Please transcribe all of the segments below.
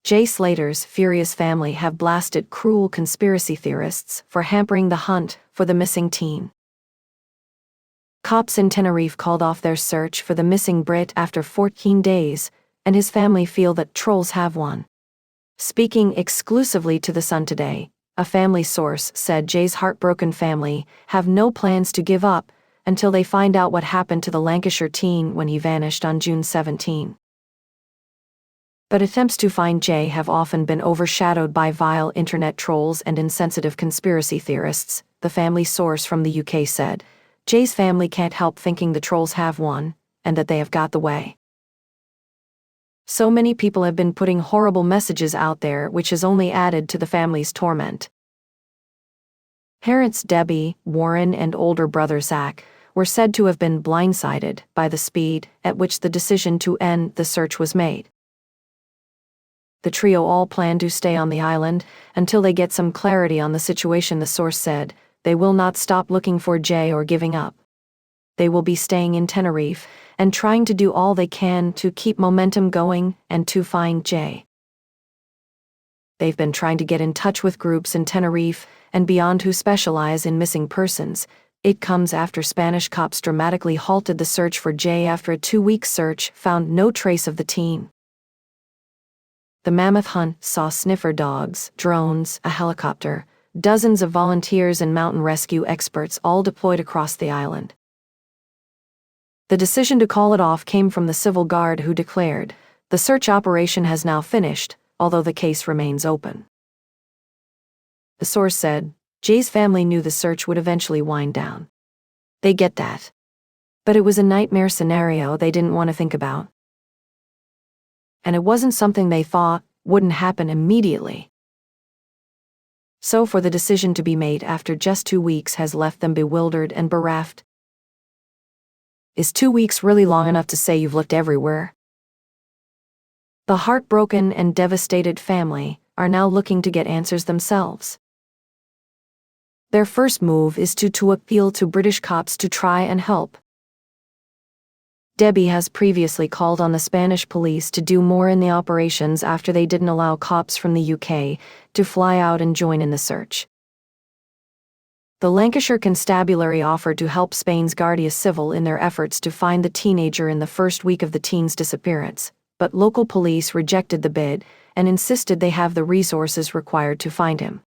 Jay Slater's furious family have blasted cruel conspiracy theorists for hampering the hunt for the missing teen. Cops in Tenerife called off their search for the missing Brit after 14 days, and his family feel that trolls have won. Speaking exclusively to The Sun today, a family source said Jay's heartbroken family have no plans to give up until they find out what happened to the Lancashire teen when he vanished on June 17. But attempts to find Jay have often been overshadowed by vile internet trolls and insensitive conspiracy theorists, the family source from the UK said. Jay's family can't help thinking the trolls have won, and that they have got the way. So many people have been putting horrible messages out there, which has only added to the family's torment. Parents Debbie, Warren and older brother Zach were said to have been blindsided by the speed at which the decision to end the search was made. The trio all plan to stay on the island until they get some clarity on the situation, the source said. They will not stop looking for Jay or giving up. They will be staying in Tenerife and trying to do all they can to keep momentum going and to find Jay. They've been trying to get in touch with groups in Tenerife and beyond who specialize in missing persons. It comes after Spanish cops dramatically halted the search for Jay after a 2-week search found no trace of the teen. The mammoth hunt saw sniffer dogs, drones, a helicopter, dozens of volunteers and mountain rescue experts all deployed across the island. The decision to call it off came from the Civil Guard, who declared, "The search operation has now finished, although the case remains open." The source said, Jay's family knew the search would eventually wind down. They get that. But it was a nightmare scenario they didn't want to think about. And it wasn't something they thought wouldn't happen immediately. So for the decision to be made after just 2 weeks has left them bewildered and bereft. Is 2 weeks really long enough to say you've looked everywhere? The heartbroken and devastated family are now looking to get answers themselves. Their first move is to appeal to British cops to try and help. Debbie has previously called on the Spanish police to do more in the operations after they didn't allow cops from the UK to fly out and join in the search. The Lancashire Constabulary offered to help Spain's Guardia Civil in their efforts to find the teenager in the first week of the teen's disappearance, but local police rejected the bid and insisted they have the resources required to find him.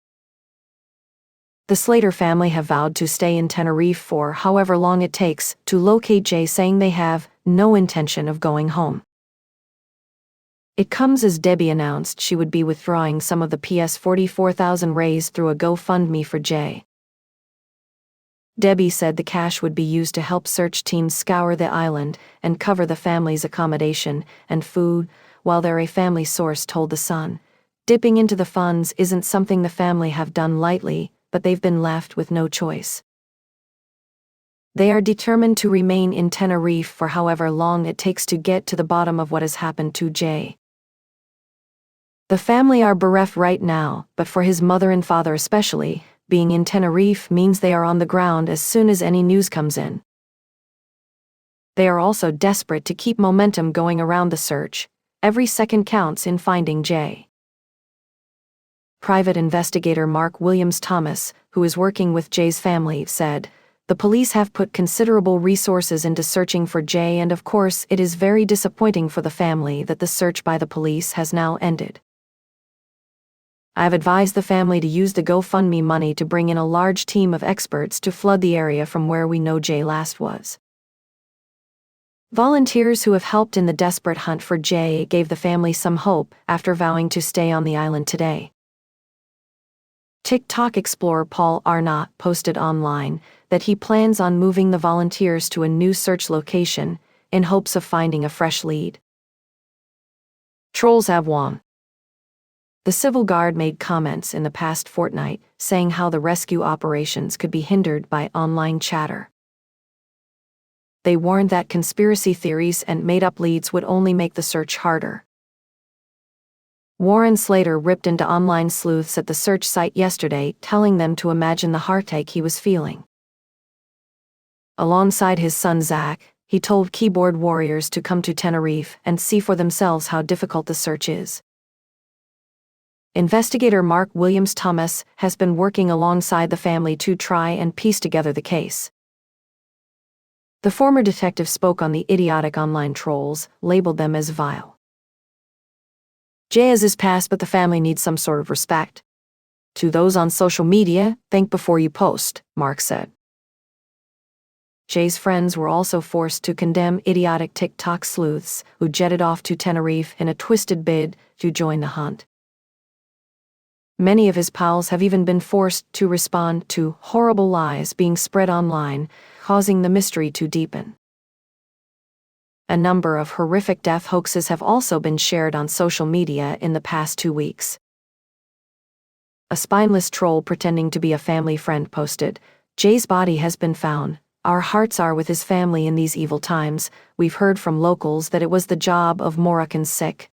The Slater family have vowed to stay in Tenerife for however long it takes to locate Jay, saying they have no intention of going home. It comes as Debbie announced she would be withdrawing some of the $44,000 raised through a GoFundMe for Jay. Debbie said the cash would be used to help search teams scour the island and cover the family's accommodation and food, while a family source told The Sun, dipping into the funds isn't something the family have done lightly, but they've been left with no choice. They are determined to remain in Tenerife for however long it takes to get to the bottom of what has happened to Jay. The family are bereft right now, but for his mother and father especially, being in Tenerife means they are on the ground as soon as any news comes in. They are also desperate to keep momentum going around the search. Every second counts in finding Jay. Private investigator Mark Williams Thomas, who is working with Jay's family, said, "The police have put considerable resources into searching for Jay, and of course it is very disappointing for the family that the search by the police has now ended. I have advised the family to use the GoFundMe money to bring in a large team of experts to flood the area from where we know Jay last was." Volunteers who have helped in the desperate hunt for Jay gave the family some hope after vowing to stay on the island today. TikTok explorer Paul Arnott posted online that he plans on moving the volunteers to a new search location in hopes of finding a fresh lead. Trolls have won. The Civil Guard made comments in the past fortnight saying how the rescue operations could be hindered by online chatter. They warned that conspiracy theories and made-up leads would only make the search harder. Warren Slater ripped into online sleuths at the search site yesterday, telling them to imagine the heartache he was feeling. Alongside his son Zach, he told keyboard warriors to come to Tenerife and see for themselves how difficult the search is. Investigator Mark Williams Thomas has been working alongside the family to try and piece together the case. The former detective spoke on the idiotic online trolls, labeled them as vile. Jay has his past, but the family needs some sort of respect. To those on social media, think before you post, Mark said. Jay's friends were also forced to condemn idiotic TikTok sleuths who jetted off to Tenerife in a twisted bid to join the hunt. Many of his pals have even been forced to respond to horrible lies being spread online, causing the mystery to deepen. A number of horrific death hoaxes have also been shared on social media in the past 2 weeks. A spineless troll pretending to be a family friend posted, "Jay's body has been found. Our hearts are with his family in these evil times. We've heard from locals that it was the job of Moran sick."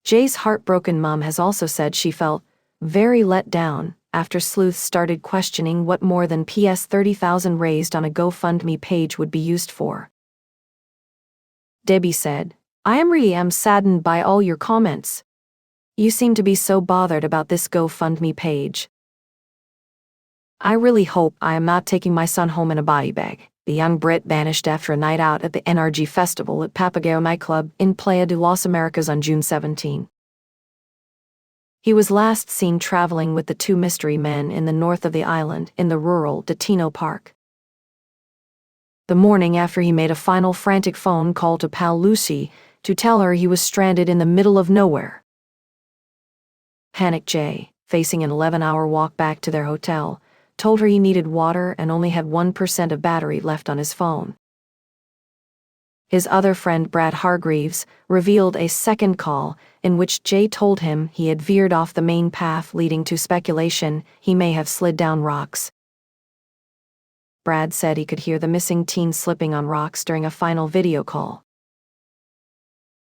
Jay's heartbroken mom has also said she felt very let down after sleuths started questioning what more than $30,000 raised on a GoFundMe page would be used for. Debbie said, "I am saddened by all your comments. You seem to be so bothered about this GoFundMe page. I really hope I am not taking my son home in a body bag." The young Brit vanished after a night out at the NRG Festival at Papagayo nightclub in Playa de las Americas on June 17. He was last seen traveling with the two mystery men in the north of the island in the rural Destino Park. The morning after, he made a final frantic phone call to pal Lucy to tell her he was stranded in the middle of nowhere. Panicked Jay, facing an 11-hour walk back to their hotel, told her he needed water and only had 1% of battery left on his phone. His other friend Brad Hargreaves revealed a second call in which Jay told him he had veered off the main path, leading to speculation he may have slid down rocks. Brad said he could hear the missing teen slipping on rocks during a final video call.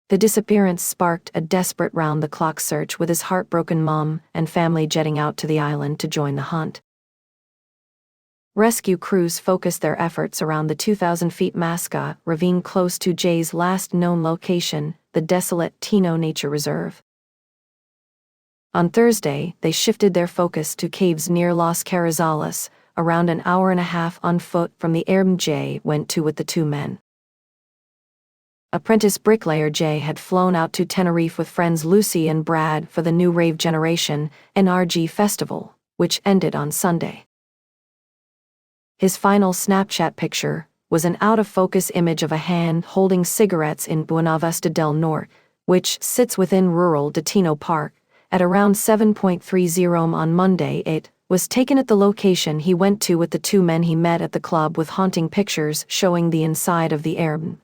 The disappearance sparked a desperate round-the-clock search, with his heartbroken mom and family jetting out to the island to join the hunt. Rescue crews focused their efforts around the 2,000 feet Masca ravine close to Jay's last known location, the desolate Tino Nature Reserve. On Thursday, they shifted their focus to caves near Las Carrizales, around an hour and a half on foot from the Erin Jay went to with the two men. Apprentice bricklayer Jay had flown out to Tenerife with friends Lucy and Brad for the New Rave Generation NRG Festival, which ended on Sunday. His final Snapchat picture was an out-of-focus image of a hand holding cigarettes in Buenavista del Norte, which sits within rural Destino Park, at around 7:30 on Monday. It was taken at the location he went to with the two men he met at the club, with haunting pictures showing the inside of the Erin.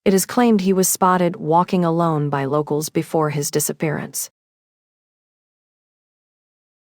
It is claimed he was spotted walking alone by locals before his disappearance.